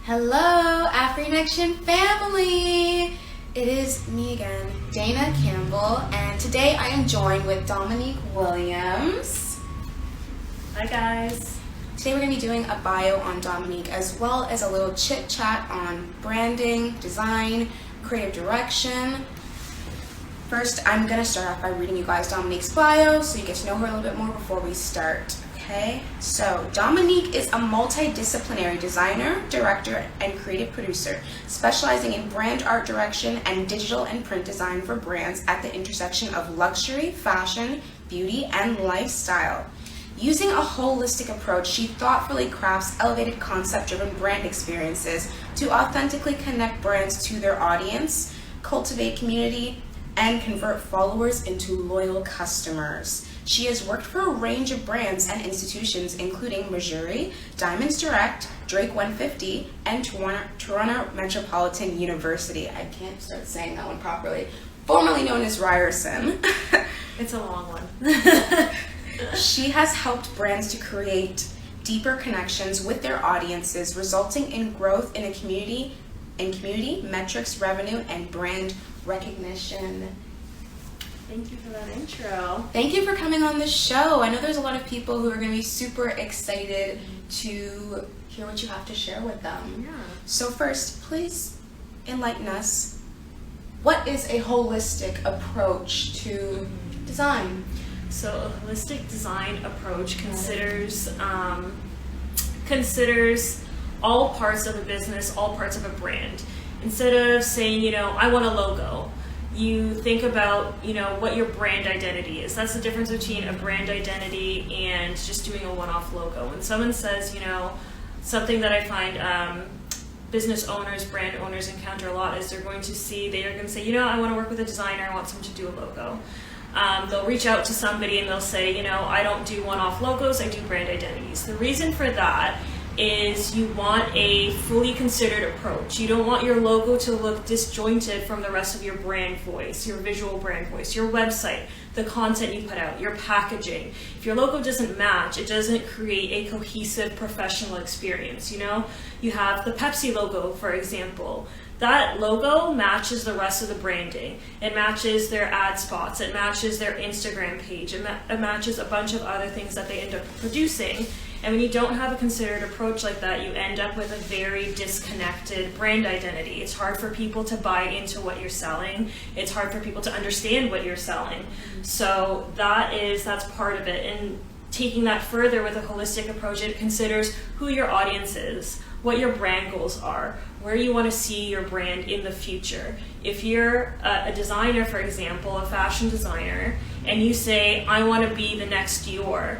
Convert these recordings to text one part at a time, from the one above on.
Hello, Afrinection family! It is me again, Dana Campbell, and today I am joined with Dominique Williams. Hi guys. Today we're going to be doing a bio on Dominique as well as a little chit chat on branding, design, creative direction. First, I'm going to start off by reading you guys Dominique's bio so you get to know her a little bit more before we start. Okay, so Dominique is a multidisciplinary designer, director, and creative producer, specializing in brand art direction and digital and print design for brands at the intersection of luxury, fashion, beauty, and lifestyle. Using a holistic approach, she thoughtfully crafts elevated concept-driven brand experiences to authentically connect brands to their audience, cultivate community, and convert followers into loyal customers. She has worked for a range of brands and institutions including Missouri, Diamonds Direct, Drake 150, and Toronto Metropolitan University. I can't start saying that one properly. Formerly known as Ryerson. It's a long one. She has helped brands to create deeper connections with their audiences, resulting in growth in community metrics, revenue, and brand recognition. Thank you for that intro. Thank you for coming on the show. I know there's a lot of people who are going to be super excited to hear what you have to share with them. Yeah. So first, please enlighten us. What is a holistic approach to design? So a holistic design approach considers all parts of a business, all parts of a brand. Instead of saying, I want a logo, you think about, what your brand identity is. That's the difference between a brand identity and just doing a one-off logo. When someone says, something that I find business owners, brand owners encounter a lot is they're going to say, I want to work with a designer, I want someone to do a logo. They'll reach out to somebody and they'll say, I don't do one-off logos, I do brand identities. The reason for that is you want a fully considered approach. You don't want your logo to look disjointed from the rest of your brand voice, your visual brand voice, your website, the content you put out, your packaging. If your logo doesn't match, it doesn't create a cohesive professional experience. You have the Pepsi logo, for example. That logo matches the rest of the branding. It matches their ad spots. It matches their Instagram page. It matches a bunch of other things that they end up producing. And when you don't have a considered approach like that, you end up with a very disconnected brand identity. It's hard for people to buy into what you're selling. It's hard for people to understand what you're selling. So that's part of it. And taking that further with a holistic approach, it considers who your audience is, what your brand goals are, where you want to see your brand in the future. If you're a designer, for example, a fashion designer, and you say, I want to be the next Dior,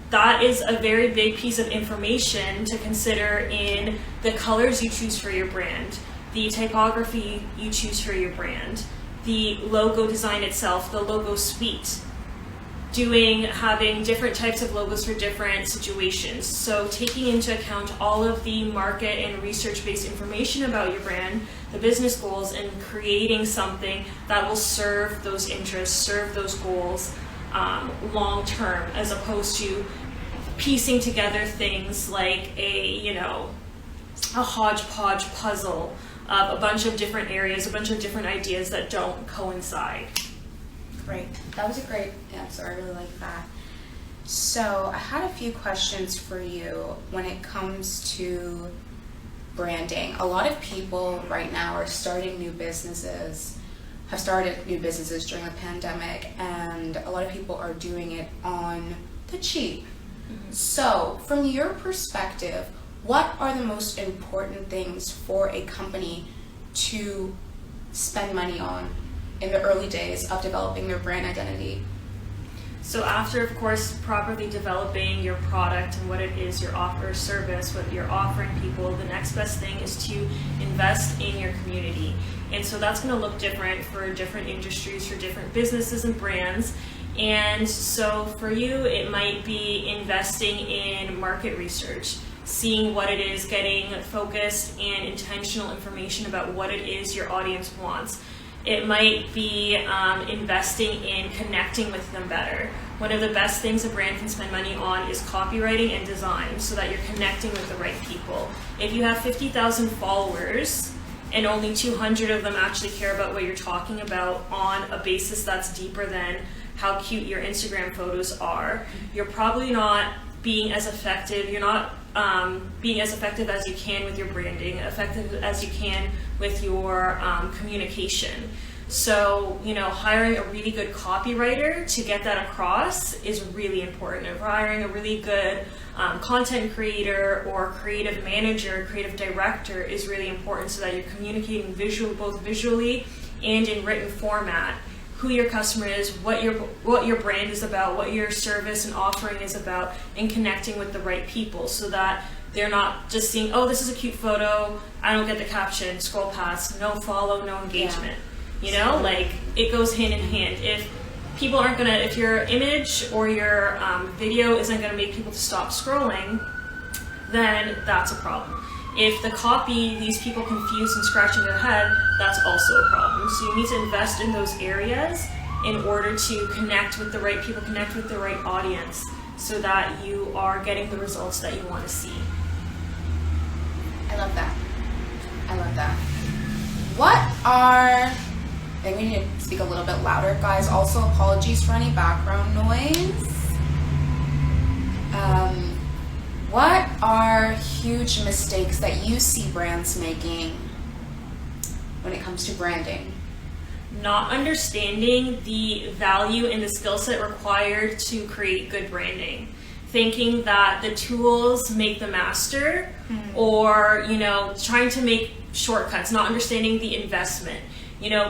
that is a very big piece of information to consider in the colors you choose for your brand, the typography you choose for your brand, the logo design itself, the logo suite, having different types of logos for different situations. So taking into account all of the market and research-based information about your brand, the business goals, and creating something that will serve those interests, serve those goals long term, as opposed to piecing together things like a hodgepodge puzzle of a bunch of different areas, a bunch of different ideas that don't coincide. Great. That was a great answer. I really like that. So I had a few questions for you when it comes to branding. A lot of people right now are starting new businesses, have started new businesses during the pandemic, and a lot of people are doing it on the cheap. Mm-hmm. So from your perspective, what are the most important things for a company to spend money on in the early days of developing their brand identity? So after, of course, properly developing your product and what it is your offer, service, what you're offering people, the next best thing is to invest in your community. And so that's going to look different for different industries, for different businesses and brands. And so for you, it might be investing in market research, seeing what it is, getting focused and intentional information about what it is your audience wants. It might be investing in connecting with them better. One of the best things a brand can spend money on is copywriting and design, so that you're connecting with the right people. If you have 50,000 followers and only 200 of them actually care about what you're talking about on a basis that's deeper than how cute your Instagram photos are, you're probably not being as effective. You're not being as effective as you can with your branding, effective as you can with your communication. So, hiring a really good copywriter to get that across is really important. If hiring a really good content creator or creative manager, creative director is really important, so that you're communicating both visually and in written format, who your customer is, what your brand is about, what your service and offering is about, and connecting with the right people, so that they're not just seeing, oh, this is a cute photo, I don't get the caption, scroll past, no follow, no engagement. Like, it goes hand in hand. If people aren't gonna, if your image or your video isn't gonna make people to stop scrolling, then that's a problem. If the copy leaves people confused and scratching their head, that's also a problem. So you need to invest in those areas in order to connect with the right people, connect with the right audience, so that you are getting the results that you want to see. I love that. I think we need to speak a little bit louder, guys. Also, apologies for any background noise. What are huge mistakes that you see brands making when it comes to branding? Not understanding the value and the skill set required to create good branding. Thinking that the tools make the master, or, trying to make shortcuts, not understanding the investment.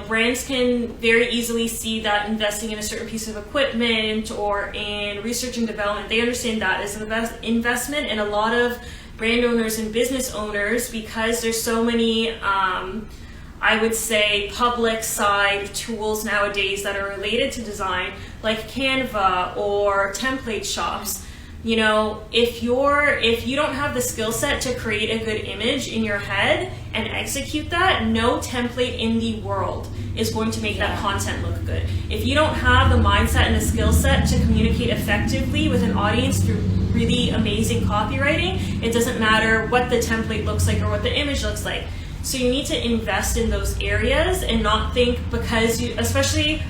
Brands can very easily see that investing in a certain piece of equipment or in research and development, they understand that as an investment. And a lot of brand owners and business owners, because there's so many, I would say, public side tools nowadays that are related to design, like Canva or template shops. If you don't have the skill set to create a good image in your head and execute that, no template in the world is going to make that content look good. If you don't have the mindset and the skill set to communicate effectively with an audience through really amazing copywriting, it doesn't matter what the template looks like or what the image looks like. So you need to invest in those areas and not think, because especially,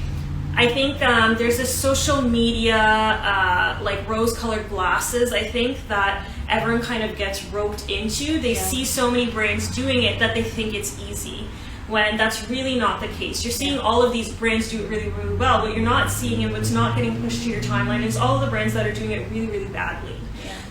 I think there's this social media, like rose-colored glasses, I think, that everyone kind of gets roped into. They see so many brands doing it that they think it's easy, when that's really not the case. You're seeing all of these brands do it really, really well, but you're not seeing it, what's not getting pushed to your timeline is all of the brands that are doing it really, really badly.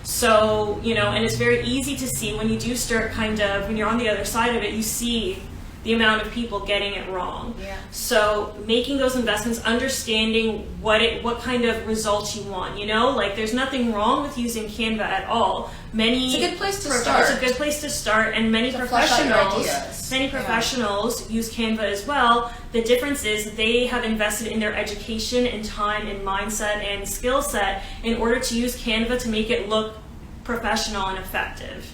So, and it's very easy to see when you do start when you're on the other side of it, you see the amount of people getting it wrong. So making those investments, understanding what kind of results you want, like there's nothing wrong with using Canva at all. It's a good place to start. It's a good place to start, and many professionals use Canva as well. The difference is they have invested in their education and time and mindset and skill set in order to use Canva to make it look professional and effective.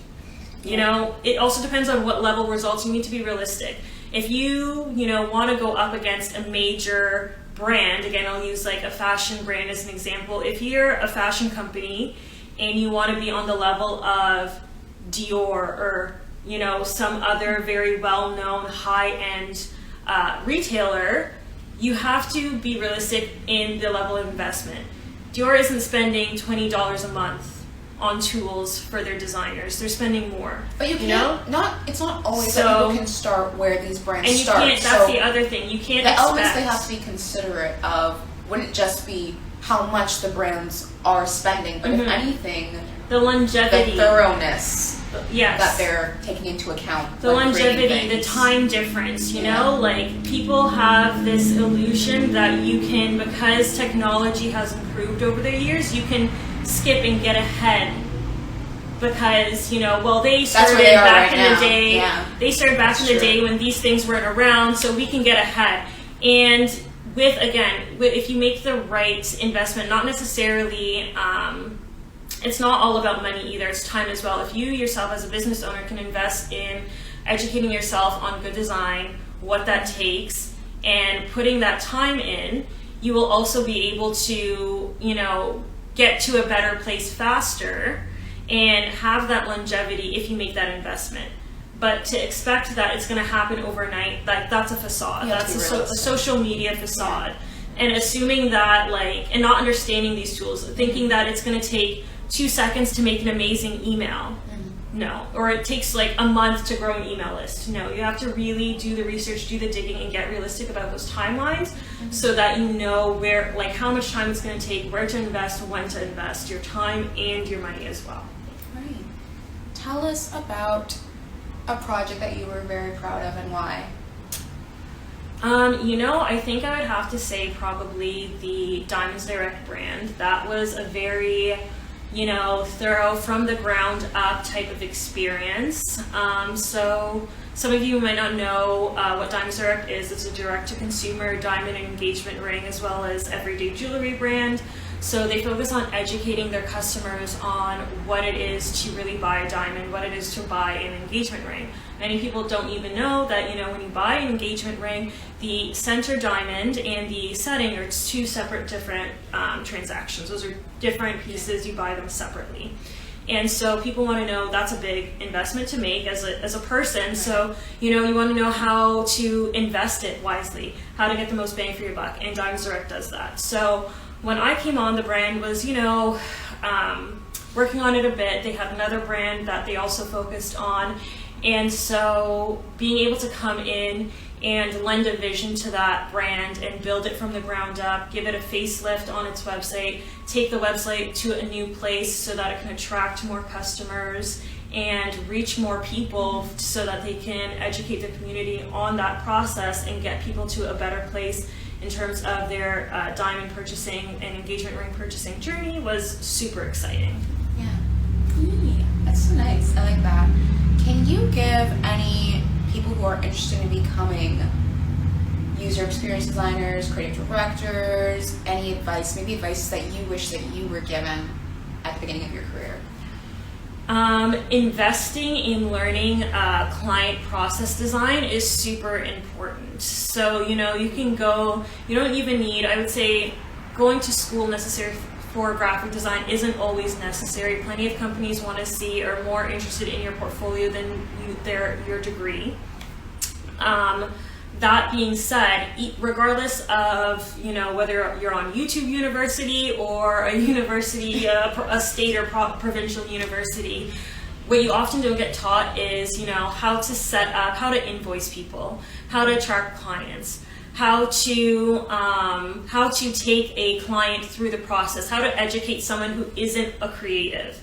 It also depends on what level results. You need to be realistic. If you, want to go up against a major brand, again, I'll use like a fashion brand as an example. If you're a fashion company and you want to be on the level of Dior or, some other very well-known high-end retailer, you have to be realistic in the level of investment. Dior isn't spending $20 a month on tools for their designers. They're spending more. But you can't, it's not always that people can start where these brands and you start. Can't, that's the other thing. You can't the elements they have to be considerate of wouldn't just be how much the brands are spending, but if anything, the longevity, the thoroughness yes. that they're taking into account. The longevity, the time difference, you know? Like, people have this illusion that you can, because technology has improved over the years, you can skip and get ahead. Because, you know, well, they started back in the day. Yeah. They started back in the day when these things weren't around, so we can get ahead. And if you make the right investment, not necessarily, it's not all about money either, it's time as well. If you yourself as a business owner can invest in educating yourself on good design, what that takes, and putting that time in, you will also be able to, get to a better place faster and have that longevity if you make that investment. But to expect that it's going to happen overnight, that's a facade. That's a social media facade. And assuming that, and not understanding these tools, thinking that it's going to take 2 seconds to make an amazing email. No. Or it takes a month to grow an email list. No, you have to really do the research, do the digging, and get realistic about those timelines so that you know where, how much time it's going to take, where to invest, when to invest, your time and your money as well. Right. Tell us about a project that you were very proud of and why. I think I would have to say probably the Diamonds Direct brand. That was a very thorough, from the ground up type of experience. So some of you might not know what Diamonds Direct is. It's a direct-to-consumer diamond engagement ring as well as everyday jewelry brand. So they focus on educating their customers on what it is to really buy a diamond, what it is to buy an engagement ring. Many people don't even know that, when you buy an engagement ring, the center diamond and the setting are 2 separate different transactions. Those are different pieces, you buy them separately. And so people want to know that's a big investment to make as a person. So, you want to know how to invest it wisely, how to get the most bang for your buck. And Diamonds Direct does that. So when I came on, the brand was, working on it a bit. They had another brand that they also focused on. And so being able to come in and lend a vision to that brand and build it from the ground up, give it a facelift on its website, take the website to a new place so that it can attract more customers and reach more people so that they can educate the community on that process and get people to a better place in terms of their diamond purchasing and engagement ring purchasing journey was super exciting. Yeah. That's so nice. I like that. Can you give any people who are interested in becoming user experience designers, creative directors, any advice, maybe advice that you wish that you were given at the beginning of your career? Investing in learning client process design is super important. So, you can go, you don't even need, I would say, going to school necessary for graphic design isn't always necessary. Plenty of companies want to see or are more interested in your portfolio than your degree. That being said, regardless of whether you're on YouTube University or a university, a state or provincial university, what you often don't get taught is how to set up, how to invoice people, how to attract clients, how to take a client through the process, how to educate someone who isn't a creative.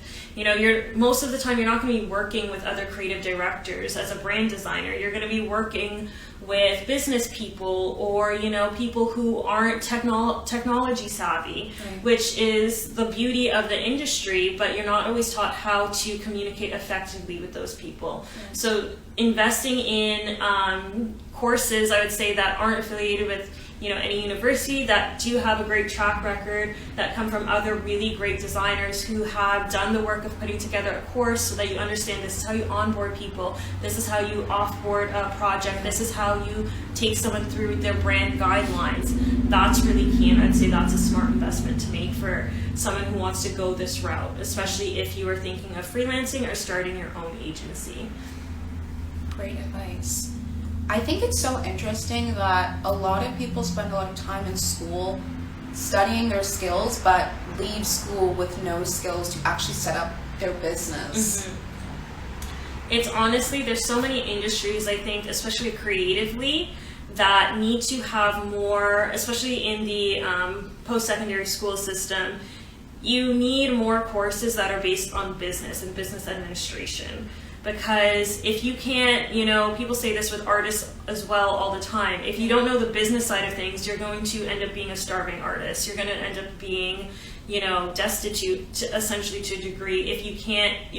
Most of the time you're not going to be working with other creative directors as a brand designer. You're going to be working with business people or people who aren't technology savvy, right, which is the beauty of the industry, but you're not always taught how to communicate effectively with those people. Right. So investing in courses, I would say, that aren't affiliated with any university, that do have a great track record, that come from other really great designers who have done the work of putting together a course so that you understand this is how you onboard people, this is how you offboard a project, this is how you take someone through their brand guidelines. That's really key, and I'd say that's a smart investment to make for someone who wants to go this route, especially if you are thinking of freelancing or starting your own agency. Great advice. I think it's so interesting that a lot of people spend a lot of time in school studying their skills, but leave school with no skills to actually set up their business. Mm-hmm. It's honestly, there's so many industries, I think, especially creatively, that need to have more, especially in the post-secondary school system, you need more courses that are based on business and business administration. Because if you can't, people say this with artists as well all the time, if you don't know the business side of things, you're going to end up being a starving artist. You're going to end up being, destitute essentially to a degree if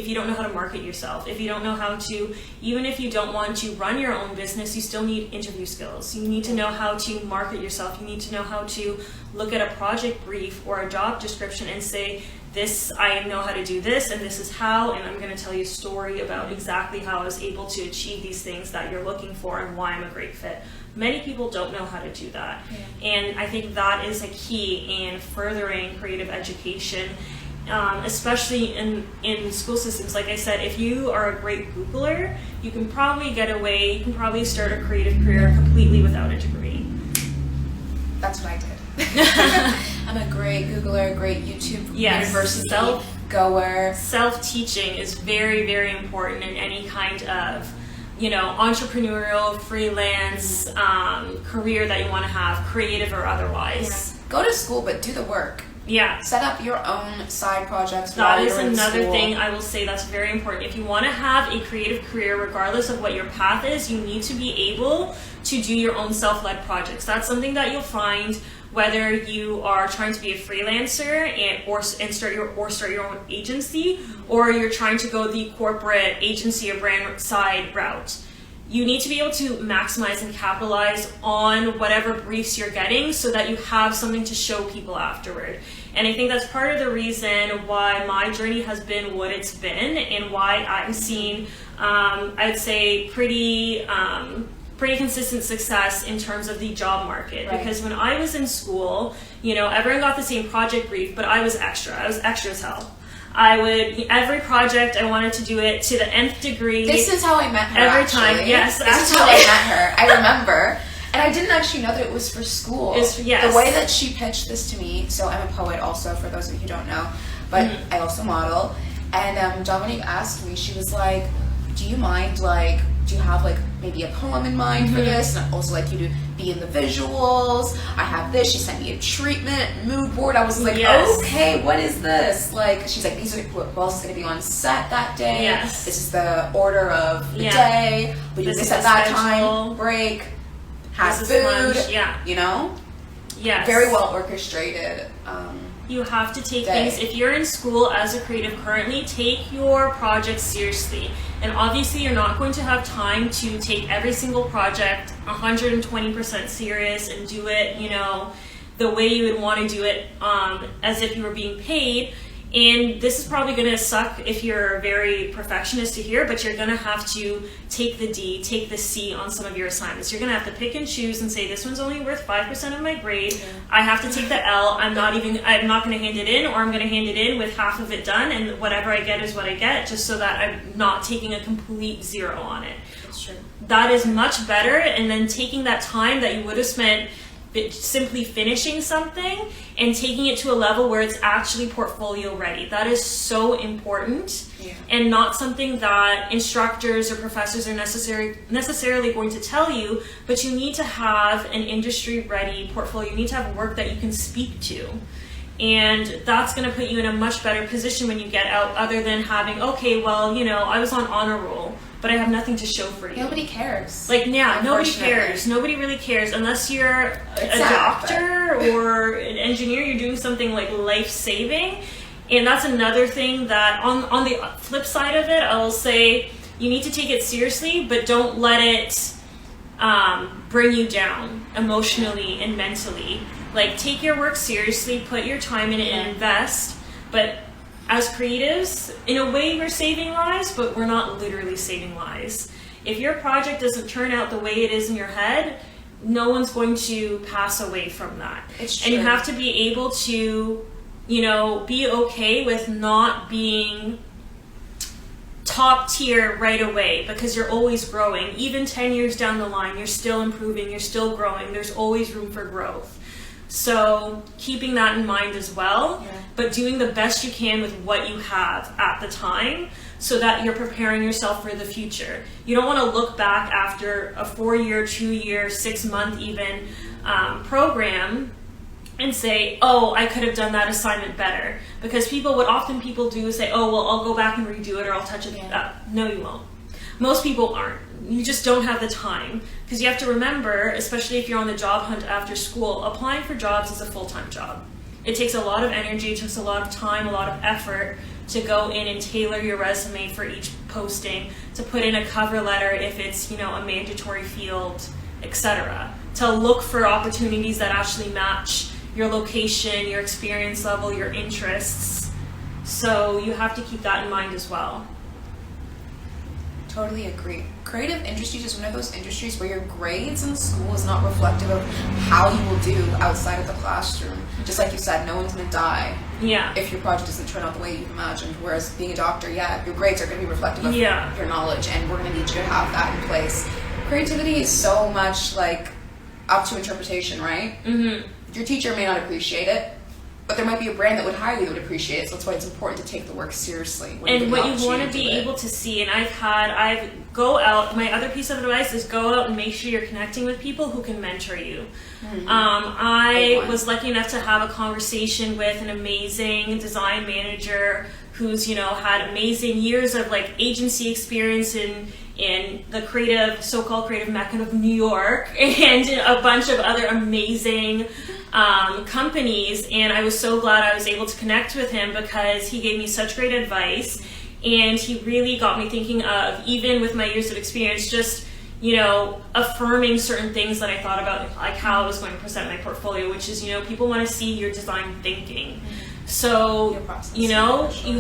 you don't know how to market yourself, if you don't know how to, even if you don't want to run your own business, you still need interview skills. You need to know how to market yourself. You need to know how to look at a project brief or a job description and say, this, I know how to do this, and this is how, and I'm going to tell you a story about exactly how I was able to achieve these things that you're looking for and why I'm a great fit Many people don't know how to do that. And I think that is a key in furthering creative education, especially in school systems. Like I said, if you are a great Googler, you can probably get away, you can probably start a creative career completely without a degree. That's what I did. I'm a great Googler, great YouTube university goer. Self-teaching is very, very important in any kind of, entrepreneurial, freelance career that you want to have, creative or otherwise. Go to school, but do the work. Yeah. Set up your own side projects. That is another thing I will say that's very important. If you want to have a creative career, regardless of what your path is, you need to be able to do your own self-led projects. That's something that you'll find whether you are trying to be a freelancer and start your own agency, or you're trying to go the corporate agency or brand side route. You need to be able to maximize and capitalize on whatever briefs you're getting so that you have something to show people afterward. And I think that's part of the reason why my journey has been what it's been, and why I'm seeing, I'd say, pretty consistent success in terms of the job market. Right. Because when I was in school, everyone got the same project brief, but I was extra. I was extra as hell. Every project, I wanted to do it to the nth degree. This is how I met her, every actually. time. Yes, this is how I met her. I remember. And I didn't actually know that it was for school. Yes. The way that she pitched this to me, so I'm a poet also, for those of you who don't know, but I also model. And Dominique asked me, she was like, do you mind, do you have maybe a poem in mind for this? And I'd also like you to be in the visuals. I have this. She sent me a treatment, mood board. I was like, okay, what is this? She's like, these are what else is going to be on set that day. Yes. This is the order of the day. We do this at that time. Break. Have food. Yes. Very well orchestrated. You have to take things, if you're in school as a creative currently, take your projects seriously. And obviously you're not going to have time to take every single project 120% serious and do it, the way you would want to do it, as if you were being paid. And this is probably going to suck if you're very perfectionist to hear, but you're going to have to take the D, take the C on some of your assignments. You're going to have to pick and choose and say, this one's only worth 5% of my grade. Yeah. I have to take the L. I'm not going to hand it in, or I'm going to hand it in with half of it done, and whatever I get is what I get, just so that I'm not taking a complete 0 on it. That's true. That is much better, and then taking that time that you would have spent simply finishing something and taking it to a level where it's actually portfolio ready. That is so important, and not something that instructors or professors are necessarily going to tell you, but you need to have an industry ready portfolio. You need to have work that you can speak to. And that's going to put you in a much better position when you get out, other than having, okay, well, I was on honor roll, but I have nothing to show for you. Nobody cares. Nobody cares. Nobody really cares unless you're a doctor or an engineer. You're doing something life-saving. And that's another thing that, on the flip side of it, I will say you need to take it seriously, but don't let it bring you down emotionally and mentally. Take your work seriously, put your time in it and invest, but as creatives, in a way we're saving lives, but we're not literally saving lives. If your project doesn't turn out the way it is in your head, no one's going to pass away from that. It's true. And you have to be able to, be okay with not being top tier right away, because you're always growing. Even 10 years down the line, you're still improving, you're still growing. There's always room for growth. So keeping that in mind as well, but doing the best you can with what you have at the time, so that you're preparing yourself for the future. You don't want to look back after a 4-year, 2-year, 6-month even program and say, oh, I could have done that assignment better. Because what often people do is say, oh, well, I'll go back and redo it, or I'll touch it up. No, you won't. Most people aren't. You just don't have the time. Because you have to remember, especially if you're on the job hunt after school, applying for jobs is a full-time job. It takes a lot of energy, it takes a lot of time, a lot of effort to go in and tailor your resume for each posting, to put in a cover letter if it's, a mandatory field, etc. To look for opportunities that actually match your location, your experience level, your interests. So you have to keep that in mind as well. Totally agree. Creative industries is one of those industries where your grades in school is not reflective of how you will do outside of the classroom. Just like you said, no one's going to die if your project doesn't turn out the way you've imagined. Whereas being a doctor, your grades are going to be reflective of your knowledge, and we're going to need you to have that in place. Creativity is so much like up to interpretation, right? Mm-hmm. Your teacher may not appreciate it, but there might be a brand that would hire you that would appreciate it. So that's why it's important to take the work seriously. And what you want to be able to see, and I've go out. My other piece of advice is go out and make sure you're connecting with people who can mentor you. Mm-hmm. I was lucky enough to have a conversation with an amazing design manager who's had amazing years of like agency experience in the so-called creative mecca of New York, and a bunch of other amazing companies. And I was so glad I was able to connect with him because he gave me such great advice, and he really got me thinking of, even with my years of experience, just affirming certain things that I thought about, like how I was going to present my portfolio, which is people want to see your design thinking. So, you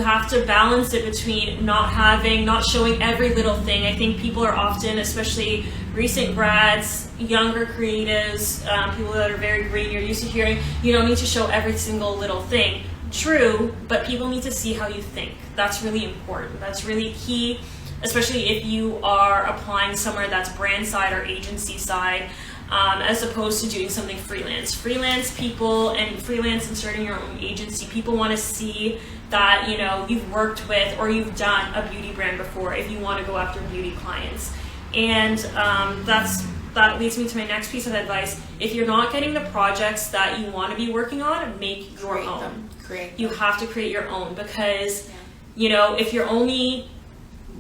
have to balance it between not showing every little thing. I think people are often, especially recent grads, younger creatives, people that are very green, you're used to hearing, you don't need to show every single little thing. True, but people need to see how you think. That's really important. That's really key, especially if you are applying somewhere that's brand side or agency side. As opposed to doing something freelance. Freelance and starting your own agency, people want to see that, you've worked with or you've done a beauty brand before if you want to go after beauty clients. And that leads me to my next piece of advice. If you're not getting the projects that you want to be working on, make your own. You have to create your own, because, if you're only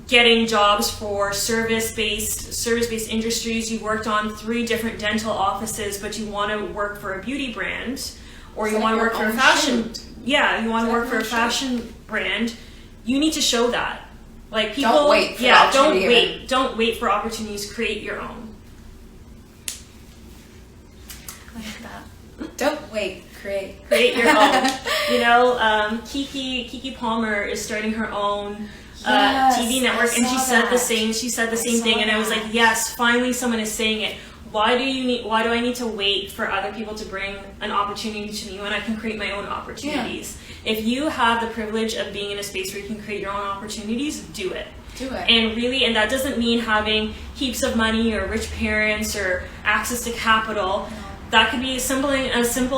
getting jobs for service-based industries, you worked on 3 different dental offices, but you want to work for a beauty brand, or you want to work for a fashion fashion brand, you need to show that. Like, people don't wait for opportunities, create your own. Like that. Don't wait, create your own. Kiki Palmer is starting her own TV network, and she said the same thing, and I was like, yes, finally someone is saying it. Why do I need to wait for other people to bring an opportunity to me when I can create my own opportunities? If you have the privilege of being in a space where you can create your own opportunities, do it. And that doesn't mean having heaps of money or rich parents or access to capital. That could be as simple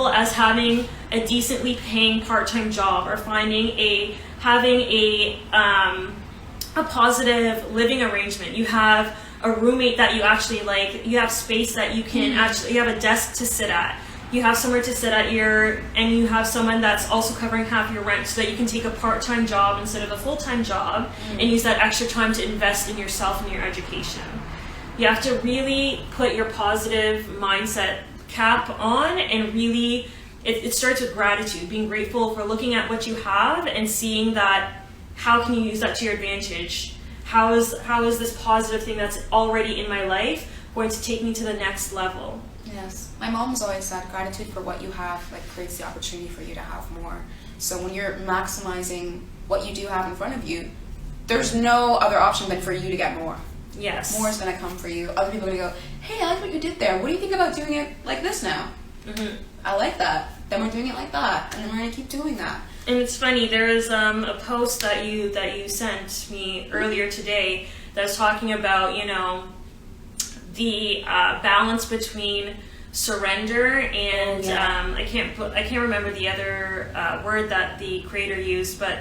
as having a decently paying part-time job, or having a positive living arrangement. You have a roommate that you actually like. You have space that you can you have a desk to sit at. You have somewhere to sit at and you have someone that's also covering half your rent, so that you can take a part-time job instead of a full-time job and use that extra time to invest in yourself and your education. You have to really put your positive mindset cap on, and really it starts with gratitude, being grateful for looking at what you have and seeing that how can you use that to your advantage. How is this positive thing that's already in my life going to take me to the next level? Yes. My mom's always said gratitude for what you have creates the opportunity for you to have more. So when you're maximizing what you do have in front of you, there's no other option but for you to get more. Yes. More is going to come for you. Other people are going to go, hey, I like what you did there. What do you think about doing it like this now? Mm-hmm. I like that. Then we're doing it like that. And then we're going to keep doing that. And it's funny, there is a post that you sent me earlier today that was talking about, the balance between surrender and I can't remember the other word that the creator used, but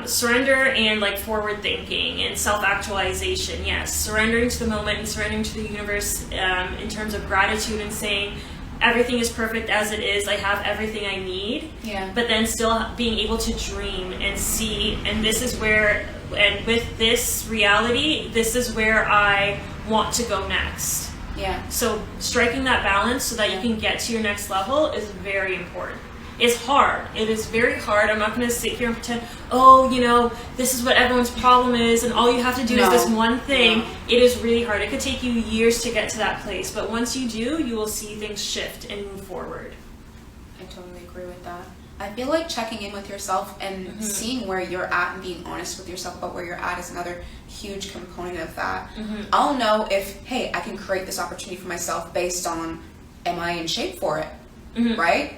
surrender and forward thinking and self-actualization. Yes, surrendering to the moment and surrendering to the universe in terms of gratitude and saying everything is perfect as it is, I have everything I need. Yeah. But then still being able to dream and see, and this is where, and with this reality, this is where I want to go next. Yeah. So striking that balance so that you can get to your next level is very important. It's hard. It is very hard. I'm not going to sit here and pretend, this is what everyone's problem is, and all you have to do is this one thing. No. It is really hard. It could take you years to get to that place, but once you do, you will see things shift and move forward. I totally agree with that. I feel like checking in with yourself and seeing where you're at and being honest with yourself about where you're at is another huge component of that. I'll know if, hey, I can create this opportunity for myself based on, am I in shape for it? Right?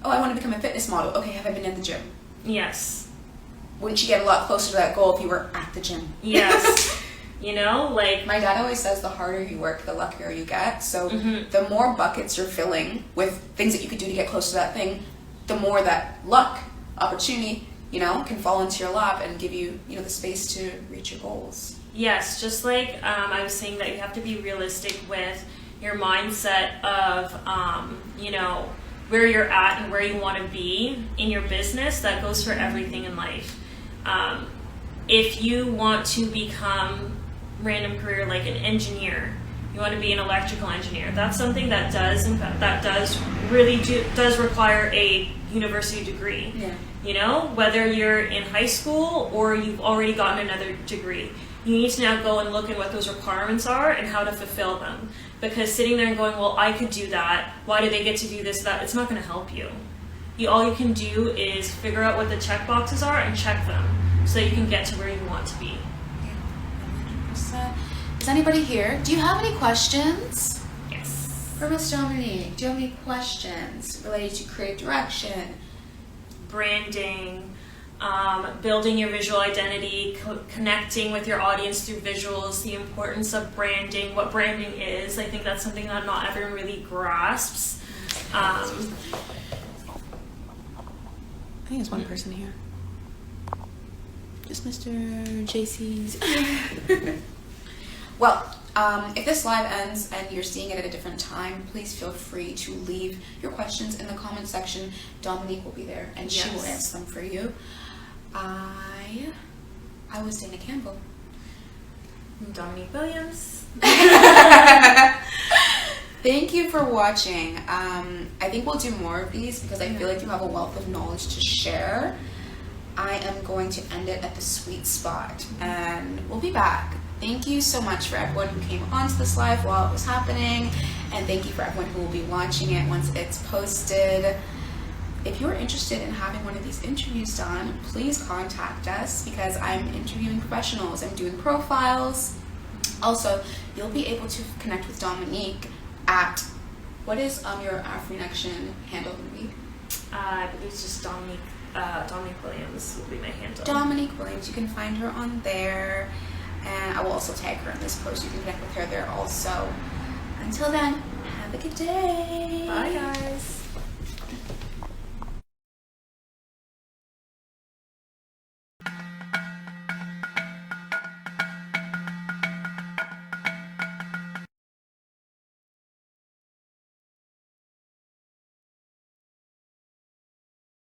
Oh, I want to become a fitness model. Okay, have I been in the gym? Yes. Wouldn't you get a lot closer to that goal if you were at the gym? Yes. You know, like... My dad always says the harder you work, the luckier you get. So the more buckets you're filling with things that you could do to get close to that thing, the more that luck, opportunity, you know, can fall into your lap and give you, you know, the space to reach your goals. Yes, just like I was saying that you have to be realistic with your mindset of, you know, where you're at and where you want to be in your business. That goes for everything in life. If you want to become random career like an engineer, you want to be an electrical engineer, that's something that does require a university degree. Yeah. You know, whether you're in high school or you've already gotten another degree, you need to now go and look at what those requirements are and how to fulfill them. Because sitting there and going, well, I could do that, why do they get to do this, that, it's not going to help you. All you can do is figure out what the check boxes are and check them so you can get to where you want to be. Yeah, 100%. Is anybody here? Do you have any questions? Yes. For Miss Dominique, do you have any questions related to creative direction? Branding, building your visual identity, connecting with your audience through visuals, the importance of branding, what branding is. I think that's something that not everyone really grasps. I think there's one person here. Just Mr. JC's. Well, if this live ends and you're seeing it at a different time, please feel free to leave your questions in the comment section. Dominique will be there and she will answer them for you. I was Dana Campbell. Dominique Williams. Thank you for watching. I think we'll do more of these because I feel like you have a wealth of knowledge to share. I am going to end it at the sweet spot and we'll be back. Thank you so much for everyone who came onto this live while it was happening, and thank you for everyone who will be watching it once it's posted. If you're interested in having one of these interviews done, please contact us because I'm interviewing professionals. I'm doing profiles. Also, you'll be able to connect with Dominique at, what is your Afrinection handle going to be? I believe it's just Dominique Williams will be my handle. Dominique Williams, you can find her on there. And I will also tag her in this post. You can connect with her there also. Until then, have a good day. Bye, guys.